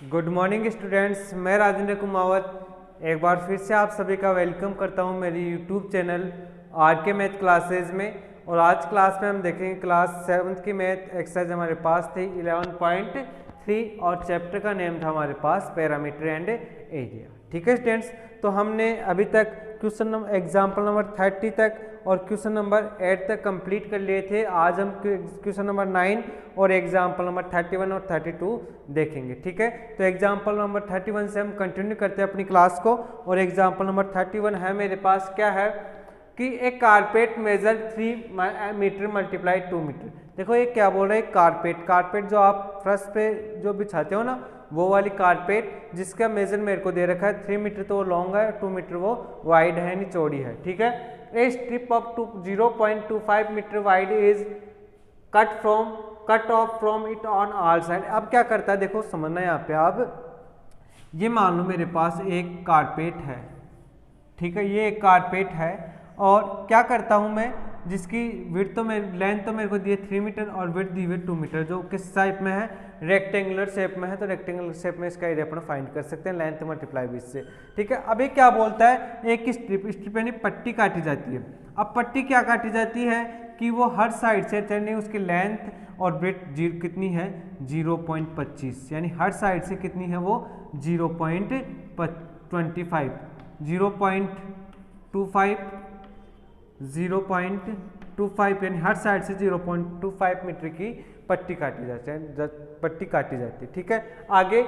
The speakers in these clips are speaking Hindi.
गुड मॉर्निंग स्टूडेंट्स, मैं राजेंद्र कुमावत एक बार फिर से आप सभी का वेलकम करता हूं मेरी यूट्यूब चैनल आर के मैथ क्लासेज में। और आज क्लास में हम देखेंगे क्लास 7th की मैथ एक्सरसाइज हमारे पास थी 11.3 और चैप्टर का नेम था हमारे पास पैरामीटर एंड एरिया। ठीक है स्टूडेंट्स, तो हमने अभी तक क्वेश्चन नंबर एग्जाम्पल नंबर 30 तक और क्वेश्चन नंबर 8 तक कंप्लीट कर लिए थे। आज हम क्वेश्चन नंबर 9 और एग्जाम्पल नंबर 31 और 32 देखेंगे। ठीक है, तो एग्जाम्पल नंबर 31 से हम कंटिन्यू करते हैं अपनी क्लास को। और एग्जाम्पल नंबर 31 है मेरे पास क्या है कि एक carpet measure 3 metre multiply 2 metre. देखो ये क्या बोल रहा है, कारपेट जो आप फर्श पे जो बिछाते हो ना, वो वाली कारपेट जिसका मेजर मेरे को दे रखा है 3 मीटर तो वो लॉन्ग है, 2 मीटर वो वाइड है यानी चौड़ी है। ठीक है, a strip of 0.25 metre wide is cut off from it on all side. अब क्या करता है देखो समझना यहाँ पे आप, ये मान लो मेरे पास एक कारपेट है। ठीक है, ये एक कारपेट है और क्या करता हूँ मैं, जिसकी विड्थ तो मेरे लेंथ तो मेरे को दी है 3 मीटर और विड्थ दी हुई 2 मीटर, जो किस टाइप में है, रेक्टेंगुलर शेप में है। तो रेक्टेंगुलर शेप में इसका एरिया अपन फाइंड कर सकते हैं लेंथ मल्टीप्लाई विड्थ से। ठीक है, अभी क्या बोलता है, एक स्ट्रिप यानी पट्टी काटी जाती है। अब पट्टी क्या काटी जाती है कि वो हर साइड से यानी उसकी लेंथ और विड्थ कितनी है 0.25, यानी हर साइड से कितनी है वो 0.25 0.25 यानी हर साइड से 0.25 मीटर की पट्टी काटी जाती है। ठीक है, आगे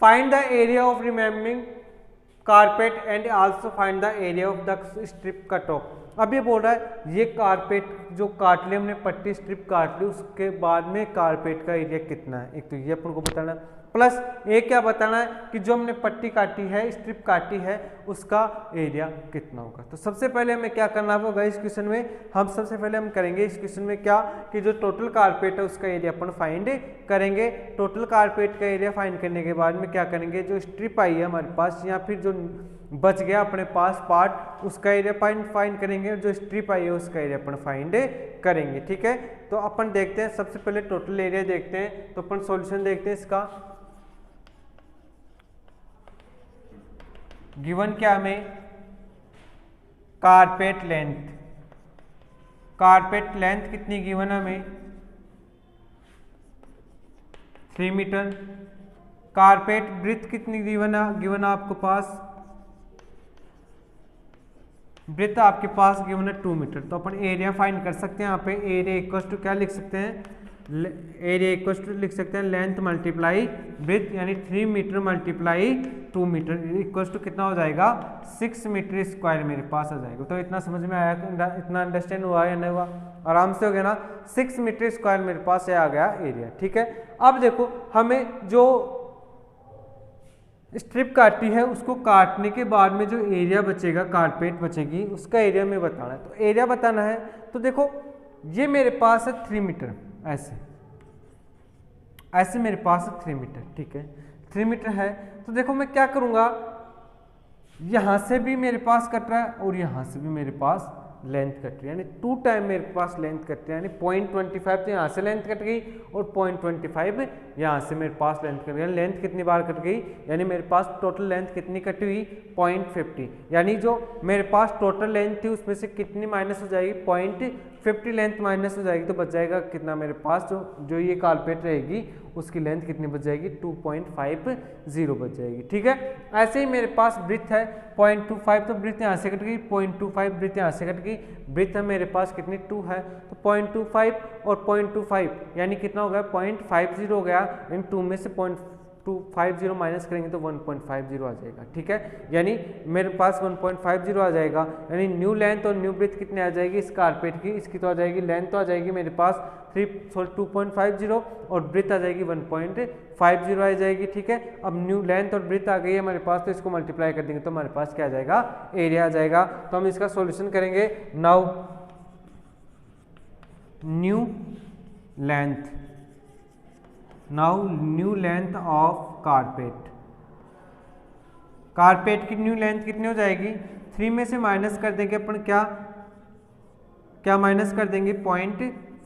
find the area of remembering carpet and also find the area of the strip cut off. अब ये बोल रहा है ये कारपेट जो काट ली हमने, पट्टी स्ट्रिप काट ली, उसके बाद में कारपेट का एरिया कितना है, एक तो ये अपन को बताना है, प्लस एक क्या बताना है कि जो हमने पट्टी काटी है, स्ट्रिप काटी है, उसका एरिया कितना होगा। तो सबसे पहले हमें क्या करना होगा इस क्वेश्चन में, सबसे पहले हम करेंगे इस क्वेश्चन में क्या कि जो टोटल कारपेट है उसका एरिया अपन फाइंड करेंगे। टोटल कारपेट का एरिया फाइंड करने के बाद में क्या करेंगे, जो स्ट्रिप आई है हमारे पास या फिर जो बच गया अपने पास पार्ट, उसका एरिया फाइंड करेंगे, जो स्ट्रिप आई है उसका एरिया अपन फाइंड करेंगे। ठीक है, तो अपन देखते हैं सबसे पहले टोटल एरिया देखते हैं, तो अपन सॉल्यूशन देखते हैं इसका। गिवन क्या हमें, कारपेट लेंथ कितनी गिवन हमें 3 मीटर। कारपेट ब्रीथ कितनी गिवन है आपको पास, ब्रीथ आपके पास गिवन है 2 मीटर। तो अपन एरिया फाइंड कर सकते हैं। यहाँ पे एरिया इक्वल टू क्या लिख सकते हैं, एरिया इक्वल टू लिख सकते हैं लेंथ मल्टीप्लाई ब्रीथ, यानी 3 metre multiply 2 metre equal to कितना हो जाएगा 6 मीटर स्क्वायर मेरे पास आ जाएगा। तो इतना समझ में आया, इतना अंडरस्टैंड हुआ या नहीं हुआ, आराम से हो गया ना। 6 मीटर स्क्वायर मेरे पास आ गया एरिया। ठीक है, अब देखो हमें जो स्ट्रिप काटी है उसको काटने के बाद में जो एरिया बचेगा, कारपेट बचेगी, उसका एरिया में बताना है। तो एरिया बताना है तो देखो ये मेरे पास है 3 मीटर, ऐसे मेरे पास है 3 मीटर। ठीक है, 3 मीटर है तो देखो मैं क्या करूँगा, यहाँ से भी मेरे पास कट रहा है और यहाँ से भी मेरे पास लेंथ कट रही है, यानी 2 टाइम मेरे पास लेंथ कट रही है, यानी 0.25 तो यहाँ से लेंथ कट गई और 0.25 यहाँ से मेरे पास लेंथ कट गई। लेंथ कितनी बार कट गई, यानी मेरे पास टोटल लेंथ कितनी कटी हुई 0.50, यानी जो मेरे पास टोटल लेंथ थी उसमें से कितनी माइनस हो जाएगी 0.50 लेंथ माइनस हो जाएगी। तो बच जाएगा कितना मेरे पास, जो ये कारपेट रहेगी उसकी लेंथ कितनी बच जाएगी 2.50 बच जाएगी। ठीक है, ऐसे ही मेरे पास ब्रीथ है 0.25, तो ब्रीथ यहाँ से कट गई, 0.25 ब्रीथ यहाँ से कट गई, ब्रीथ है मेरे पास कितनी 2 है, तो 0.25 और 0.25 यानी कितना हो गया 0.50 हो गया, इन 2 में से 0.250 माइनस करेंगे तो 1.50 आ जाएगा। ठीक है, यानी मेरे पास 1.50 आ जाएगा, यानी न्यू लेंथ और न्यू ब्रीथ कितने आ जाएगी इस कारपेट की, इसकी तो आ जाएगी लेंथ तो आ जाएगी मेरे पास 2.50 और ब्रीथ आ जाएगी 1.50 आ जाएगी। ठीक है, अब न्यू लेंथ और ब्रीथ आ गई है हमारे पास, तो इसको मल्टीप्लाई कर देंगे तो हमारे पास क्या आ जाएगा, एरिया आ जाएगा। तो हम इसका सॉल्यूशन करेंगे। Now new length of carpet की न्यू लेंथ कितनी हो जाएगी, 3 में से माइनस कर देंगे अपन क्या माइनस कर देंगे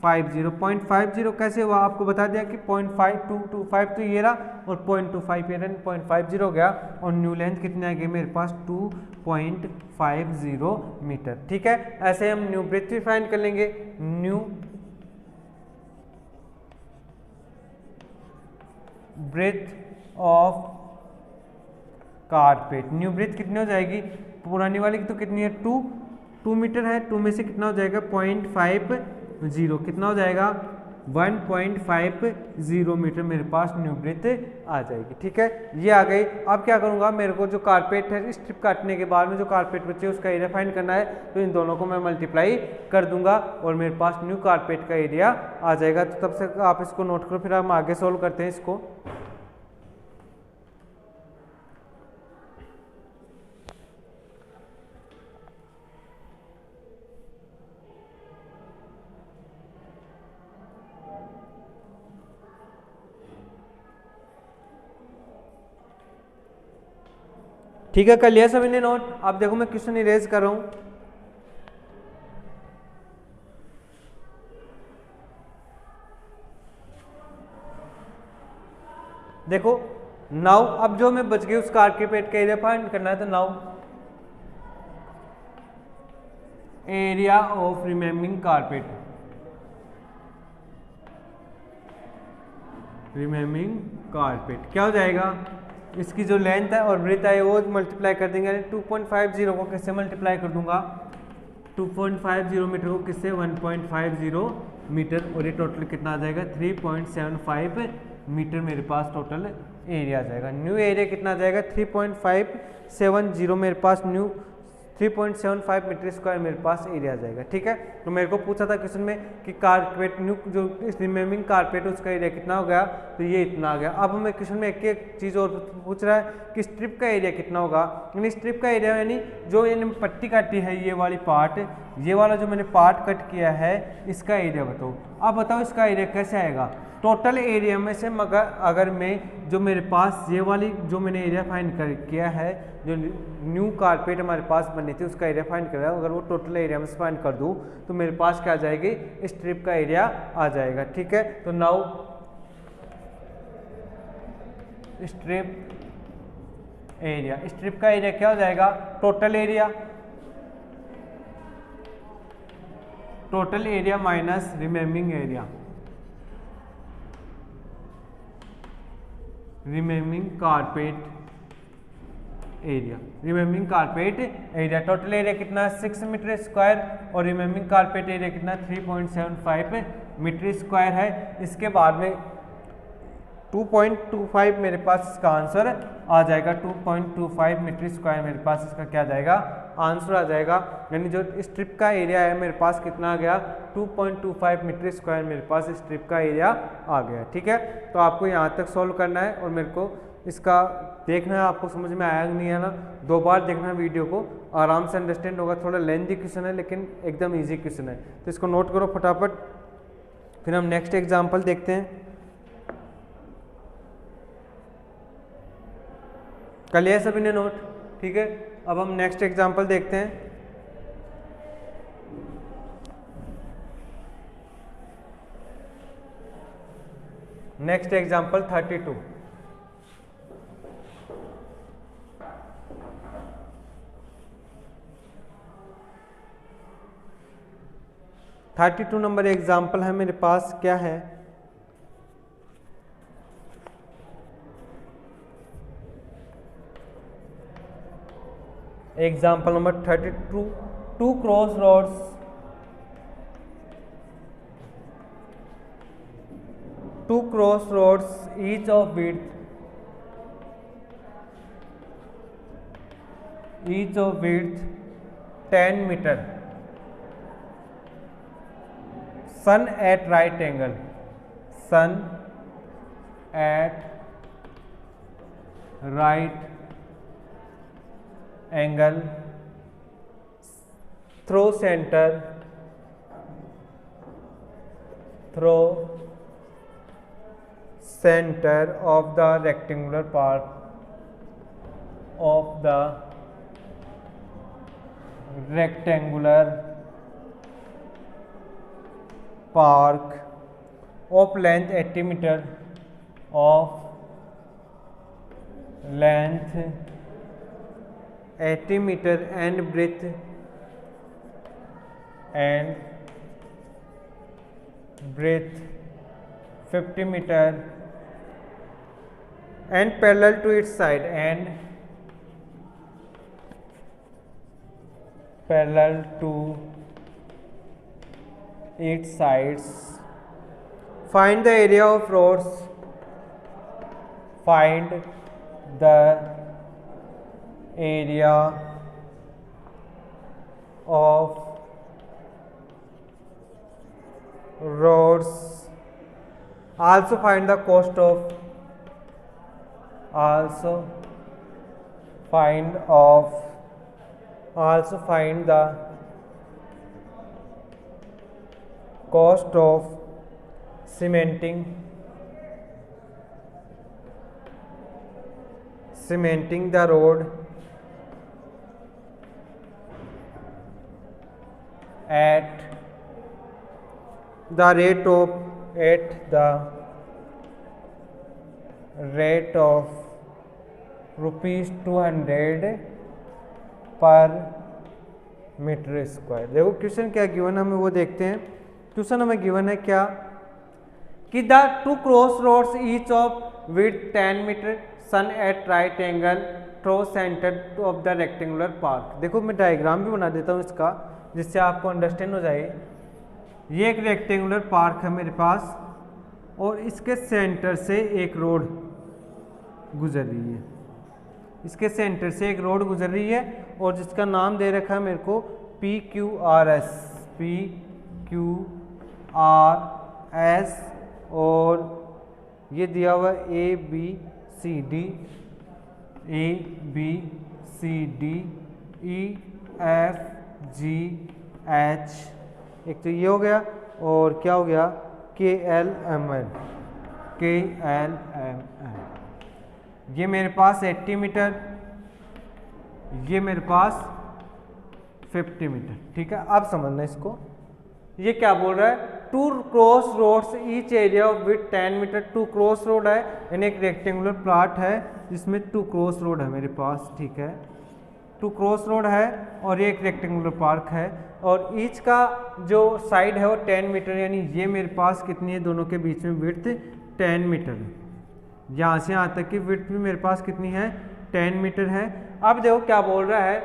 0.50 कैसे हुआ, आपको बता दिया कि 0.5225 तो ये रहा और 0.25 ये रहा, 0.50 हो गया और न्यू लेंथ कितनी आ गई मेरे पास 2.50 मीटर। ठीक है, ऐसे हम न्यू ब्रेथ भी फाइंड कर लेंगे। New breadth of carpet, new breadth कितनी हो जाएगी, पुरानी वाली की तो कितनी है 2 मीटर है, 2 में से कितना हो जाएगा 0.50, कितना हो जाएगा 1.50 मीटर मेरे पास न्यू ब्रेथ आ जाएगी। ठीक है, ये आ गई। अब क्या करूँगा, मेरे को जो कारपेट है स्ट्रिप काटने के बाद में जो कारपेट बचे उसका एरिया फाइंड करना है, तो इन दोनों को मैं मल्टीप्लाई कर दूंगा और मेरे पास न्यू कारपेट का एरिया आ जाएगा। तो तब से आप इसको नोट करो, फिर हम आगे सोल्व करते हैं इसको। ठीक है, कर लिया सभी ने नोट। अब देखो मैं क्वेश्चन इरेज कर रहा हूं। देखो नाउ अब जो मैं बच गई उस कारपेट का एरिया फाइंड करना है, तो नाउ एरिया ऑफ रिमेम्बिंग कारपेट, क्या हो जाएगा, इसकी जो लेंथ है और ब्रेथ है वो मल्टीप्लाई कर देंगे। 2.50 को किससे मल्टीप्लाई कर दूंगा, 2.50 मीटर को किससे 1.50 मीटर, और ये टोटल कितना आ जाएगा 3.75 मीटर मेरे पास टोटल एरिया आ जाएगा। न्यू एरिया कितना आ जाएगा 3.570 मेरे पास न्यू 3.75 मीटर स्क्वायर मेरे पास एरिया आ जाएगा। ठीक है, तो मेरे को पूछा था क्वेश्चन में कि कारपेट न्यू जो रिमेम्बिंग कारपेट उसका एरिया कितना हो गया, तो ये इतना आ गया। अब हमें क्वेश्चन में एक एक चीज़ और पूछ रहा है कि स्ट्रिप का एरिया कितना होगा, यानी स्ट्रिप का एरिया यानी जो मैंने पट्टी काटी है ये वाली पार्ट, ये वाला जो मैंने पार्ट कट किया है इसका एरिया बताओ। अब बताओ इसका एरिया कैसे आएगा, टोटल एरिया में से मगर अगर मैं जो मेरे पास ये वाली जो मैंने एरिया फाइंड कर किया है, जो न्यू कारपेट हमारे पास बनी थी उसका एरिया फाइंड कर, अगर वो टोटल एरिया में से फाइंड कर दूँ तो मेरे पास क्या आ जाएगी, स्ट्रिप का एरिया आ जाएगा। ठीक है, तो नाउ स्ट्रिप का एरिया क्या हो जाएगा, total area minus remaining area, remaining carpet area, total area कितना 6 मीटर स्क्वायर और रिमेम्बिंग कारपेट एरिया कितना 3.75 मीटर स्क्वायर है। इसके बाद में 2.25 मेरे पास इसका आंसर आ जाएगा, 2.25 मीटर स्क्वायर मेरे पास इसका क्या आ जाएगा, आंसर आ जाएगा। यानी जो स्ट्रिप का एरिया है मेरे पास कितना आ गया 2.25 मीटर स्क्वायर मेरे पास स्ट्रिप का एरिया आ गया। ठीक है, तो आपको यहाँ तक सॉल्व करना है और मेरे को इसका देखना है आपको समझ में आया नहीं है ना, 2 बार देखना वीडियो को, आराम से अंडरस्टैंड होगा। थोड़ा लेंथी क्वेश्चन है लेकिन एकदम ईजी क्वेश्चन है, तो इसको नोट करो फटाफट, फिर हम नेक्स्ट एग्जाम्पल देखते हैं। कर लिया सभी ने नोट, ठीक है। अब हम नेक्स्ट एग्जाम्पल देखते हैं। Next example 32। नंबर एग्जाम्पल है मेरे पास, क्या है, example number 32, two cross roads each of width 10 meter, sun at right angle through center of the rectangular part of the rectangular park of length 80 meter, of length 80 meter and breadth 50 meter and parallel to its side parallel to its sides. Find the area of roads. Find the area of roads. Also find the cost of. Also find the cost of cementing the road at the rate of rupees 200 per metre square. देखो क्वेश्चन क्या गिवन है, हमें वो देखते हैं। क्वेश्चन हमें गिवन है क्या कि the two cross roads each of width 10 metre sun at right angle through centre of the rectangular park. देखो मैं डायग्राम भी बना देता हूँ इसका, जिससे आपको अंडरस्टैंड हो जाए। ये एक रेक्टेंगुलर पार्क है मेरे पास और इसके सेंटर से एक रोड गुजर रही है। इसके सेंटर से एक रोड गुजर रही है और जिसका नाम दे रखा है मेरे को PQRS और ये दिया हुआ ABCD EFGH, एक तो ये हो गया और क्या हो गया KLMN। ये मेरे पास 80 मीटर, ये मेरे पास 50 मीटर। ठीक है, अब समझना इसको। ये क्या बोल रहा है, two cross roads each area of width 10 metre. Two cross road है यानी एक रेक्टेंगुलर प्लॉट है जिसमें टू क्रॉस रोड है मेरे पास। ठीक है, टू क्रॉस रोड है और ये एक रेक्टेंगुलर पार्क है और ईच का जो साइड है वो 10 मीटर, यानी ये मेरे पास कितनी है, दोनों के बीच में विड्थ 10 मीटर है। यहाँ से यहाँ तक की विड्थ भी मेरे पास कितनी है, 10 मीटर है। अब देखो क्या बोल रहा है,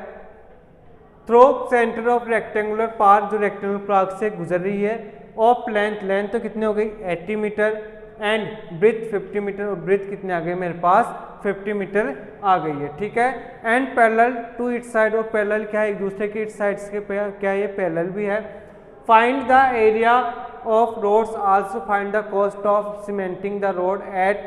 through centre of rectangular park, जो रेक्टेंगुलर पार्क से गुजर रही है, ऑफ लेंथ तो कितनी हो गई 80 मीटर एंड ब्रेथ 50 मीटर, और ब्रेथ कितने आ गए मेरे पास 50 मीटर आ गई है। ठीक है, and parallel to it side, और पैरेलल क्या है, एक दूसरे के इट साइड्स के क्या ये पैरेलल भी है। Find the area of roads, also find the cost of cementing the road at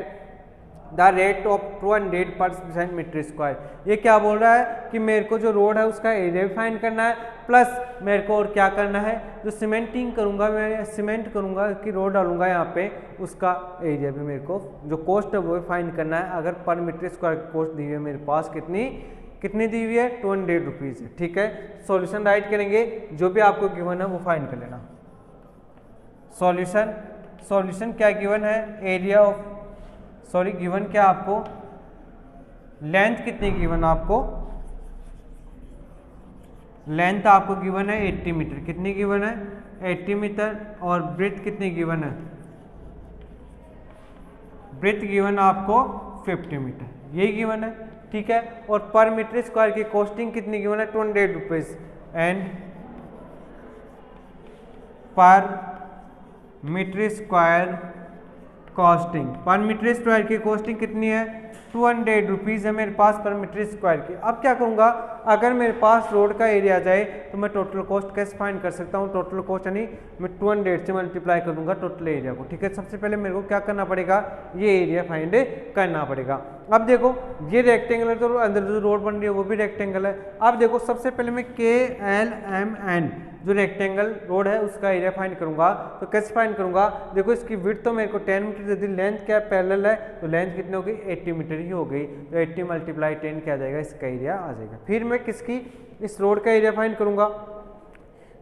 the rate of 200 per metre square. ये क्या बोल रहा है कि मेरे को जो रोड है उसका एरिया भी फाइंड करना है, प्लस मेरे को और क्या करना है, जो सीमेंटिंग करूंगा, मैं सीमेंट करूंगा कि रोड डालूंगा यहाँ पे, उसका एरिया भी मेरे को, जो कॉस्ट है वो भी फाइंड करना है। अगर पर मीटर स्क्वायर की कॉस्ट दी हुई है मेरे पास कितनी दी हुई है, 200 रुपीज़ है। ठीक है, सॉल्यूशन राइट करेंगे, जो भी आपको गिवन है वो फाइंड कर लेना। सॉल्यूशन क्या गिवन है, एरिया ऑफ, सॉरी गिवन क्या आपको, लेंथ कितनी गिवन आपको, लेंथ आपको गिवन है 80 मीटर, कितनी गिवन है 80 मीटर, और ब्रेथ कितनी गिवन है, ब्रेथ गिवन आपको 50 मीटर, यही गिवन है। ठीक है, और पर मीटर स्क्वायर की कॉस्टिंग कितनी गिवन है, 200 रुपीज, एंड पर मीटर स्क्वायर कॉस्टिंग, पर मीटर स्क्वायर की कॉस्टिंग कितनी है, 200 रुपीज़ है मेरे पास पर मीटर स्क्वायर की। अब क्या करूँगा, अगर मेरे पास रोड का एरिया आ जाए तो मैं टोटल कॉस्ट कैसे फाइंड कर सकता हूँ, टोटल कॉस्ट यानी मैं 200 से मल्टीप्लाई कर दूंगा टोटल एरिया को। ठीक है, सबसे पहले मेरे को क्या करना पड़ेगा, ये एरिया फाइंड करना पड़ेगा। अब देखो ये रेक्टेंगल है तो अंदर जो रोड बन रही है वो भी रेक्टेंगल है। अब देखो सबसे पहले मैं KLMN जो रेक्टेंगल रोड है उसका एरिया फाइंड करूंगा, तो कैसे फाइंड करूंगा, देखो इसकी विड्थ तो मेरे को 10 मीटर दे दी, लेंथ क्या पैरेलल है तो लेंथ कितनी हो गई 80 मीटर ही हो गई, तो 80 मल्टीप्लाई 10 क्या आ जाएगा, इसका एरिया आ जाएगा। फिर मैं किसकी, इस रोड का एरिया फाइंड करूंगा,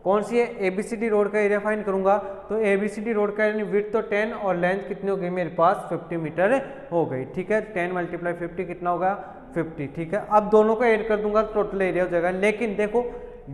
कौन सी है, ABCD रोड का एरिया फाइंड करूंगा। तो ABCD रोड का यानी विड्थ तो 10 और लेंथ कितनी हो गई मेरे पास 50 मीटर हो गई, ठीक है। 10 × 50 कितना होगा 50, ठीक है। अब दोनों को ऐड कर दूंगा तो टोटल एरिया हो जाएगा। लेकिन देखो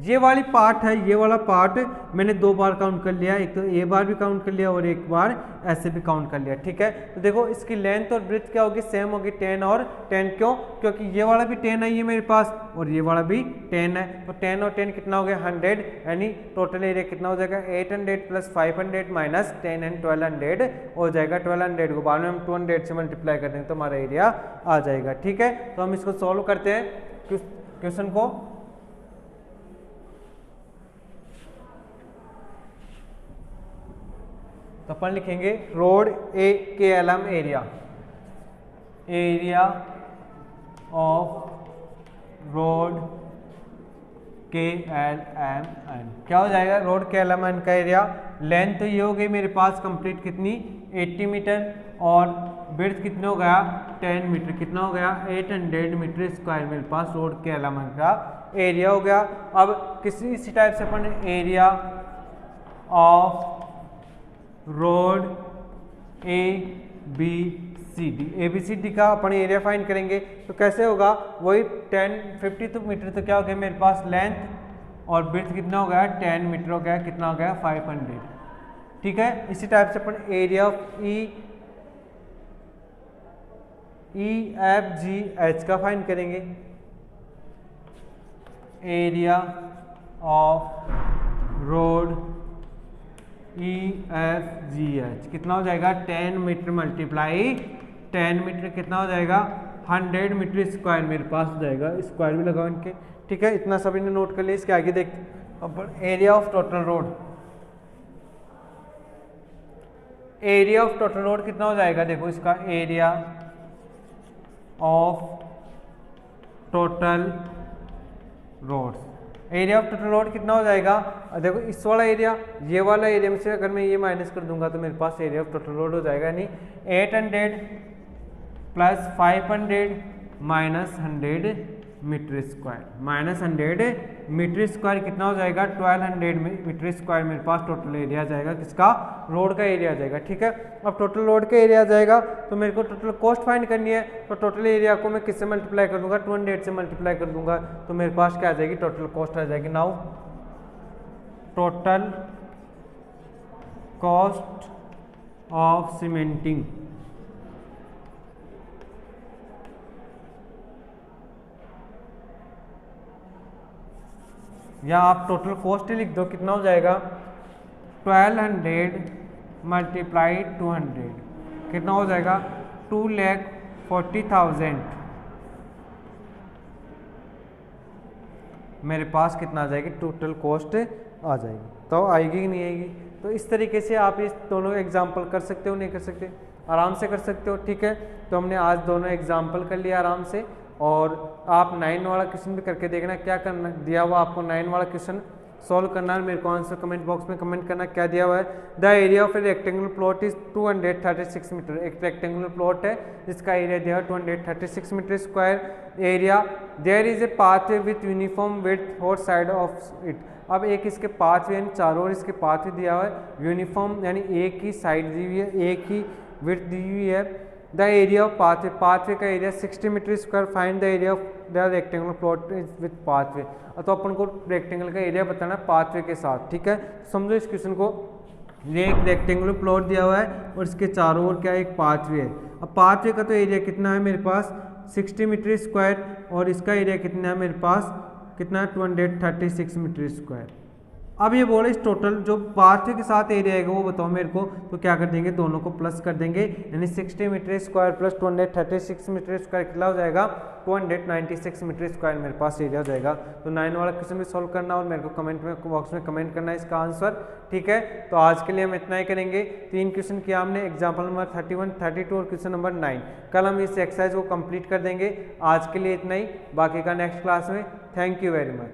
ये वाली पार्ट है, ये वाला पार्ट मैंने 2 बार काउंट कर लिया, एक तो ये बार भी काउंट कर लिया और एक बार ऐसे भी काउंट कर लिया, ठीक है। तो देखो इसकी लेंथ और ब्रेथ क्या होगी, सेम होगी 10 और 10, क्यों, क्योंकि ये वाला भी 10 है ये मेरे पास और ये वाला भी 10 है। तो 10 और 10 कितना हो गया 100, यानी टोटल एरिया कितना हो जाएगा 800 + 500 - 10 एंड 1200 हो जाएगा। 1200 को बाद में हम 200 से मल्टीप्लाई कर देंगे तो हमारा एरिया आ जाएगा, ठीक है। तो हम इसको सॉल्व करते हैं क्वेश्चन को। तो अपन लिखेंगे road KLM area of road KLMN क्या हो जाएगा, रोड KLMN का एरिया। लेंथ तो ये हो गई मेरे पास कंप्लीट कितनी 80 मीटर और ब्रेड्थ कितना हो गया 10 मीटर, कितना हो गया 800 मीटर स्क्वायर मेरे पास रोड KLMN का एरिया हो गया। अब इसी टाइप से अपन एरिया ऑफ रोड ABCD का अपन एरिया फाइंड करेंगे। तो कैसे होगा, वही 50 मीटर तो क्या हो गया मेरे पास लेंथ और ब्रेड्थ कितना हो गया 10 मीटर हो गया, कितना हो गया 500, ठीक है। इसी टाइप से अपन एरिया ऑफ EFGH का फाइंड करेंगे। एरिया ऑफ रोड EFGH कितना हो जाएगा 10 मीटर × 10 मीटर कितना हो जाएगा 100 मीटर स्क्वायर मेरे पास हो जाएगा। स्क्वायर भी लगाओ इनके, ठीक है। इतना सभी ने नोट कर लिया। इसके आगे देख अब एरिया ऑफ टोटल रोड कितना हो जाएगा, देखो इसका एरिया ऑफ टोटल रोड कितना हो जाएगा। देखो इस वाला एरिया ये वाला एरिया में से अगर मैं ये माइनस कर दूंगा तो मेरे पास एरिया ऑफ टोटल रोड हो जाएगा, यानी 800 + 500 - 100 मीटर स्क्वायर 100 मीटर स्क्वायर कितना हो जाएगा 1200 मीटर स्क्वायर मेरे पास टोटल एरिया आ जाएगा, किसका रोड का एरिया आ जाएगा, ठीक है। अब टोटल रोड का एरिया आ जाएगा तो मेरे को टोटल कॉस्ट फाइंड करनी है। तो टोटल एरिया को मैं किससे मल्टीप्लाई कर दूंगा 200 से मल्टीप्लाई कर दूंगा तो मेरे पास क्या आ जाएगी टोटल कॉस्ट आ जाएगी। Now total cost of cementing या आप टोटल कॉस्ट ही लिख दो, कितना हो जाएगा 1200 × 200 कितना हो जाएगा 2,40,000 मेरे पास कितना आ जाएगी टोटल कॉस्ट आ जाएगी। तो आएगी कि नहीं आएगी। तो इस तरीके से आप इस दोनों एग्जाम्पल कर सकते हो, नहीं कर सकते, आराम से कर सकते हो, ठीक है। तो हमने आज दोनों एग्जाम्पल कर लिया आराम से। और आप 9 वाला क्वेश्चन भी करके देखना, क्या करना दिया हुआ आपको 9 वाला क्वेश्चन सॉल्व करना है। मेरे को आंसर कमेंट बॉक्स में कमेंट करना क्या दिया हुआ है। The area of a rectangular plot is 236 metre. एक रेक्टेंगुलर प्लॉट है जिसका एरिया दिया है 236 metre square area. There is a pathway with uniform width four side of it. अब एक इसके पाथवे यानी चारों ओर इसके पाथवे दिया हुआ है, यूनिफॉर्म यानी एक ही साइड दी हुई है, एक ही विड्थ दी हुई है। द एरिया ऑफ पाथवे का area 60 metre square. Find the area of the rectangular plot with pathway. तो अपन को रेक्टेंगल का एरिया बताना है पाथवे के साथ, ठीक है। समझो इस क्वेश्चन को, ये एक रेक्टेंगुलर प्लॉट दिया हुआ है और इसके चारों ओर क्या एक पाथवे है। अब पाथवे का तो एरिया कितना है मेरे पास 60 मीटर स्क्वायर और इसका एरिया कितना है मेरे पास कितना 236 मीटर स्क्वायर। अब ये बोले इस टोटल जो पाथवे के साथ एरिया आएगा वो बताओ मेरे को। तो क्या कर देंगे, दोनों को प्लस कर देंगे, यानी 60 metre square plus 236 metre square कितना हो जाएगा 296 मीटर स्क्वायर मेरे पास एरिया हो जाएगा। तो 9 वाला क्वेश्चन भी सॉल्व करना और मेरे को कमेंट में बॉक्स में कमेंट करना है इसका आंसर, ठीक है। तो आज के लिए हम इतना ही करेंगे। 3 क्वेश्चन किया हमने, एग्जाम्पल नंबर 31, 32 और क्वेश्चन नंबर 9। कल हम इस एक्सरसाइज को कंप्लीट कर देंगे। आज के लिए इतना ही, बाकी का नेक्स्ट क्लास में। Thank you very much.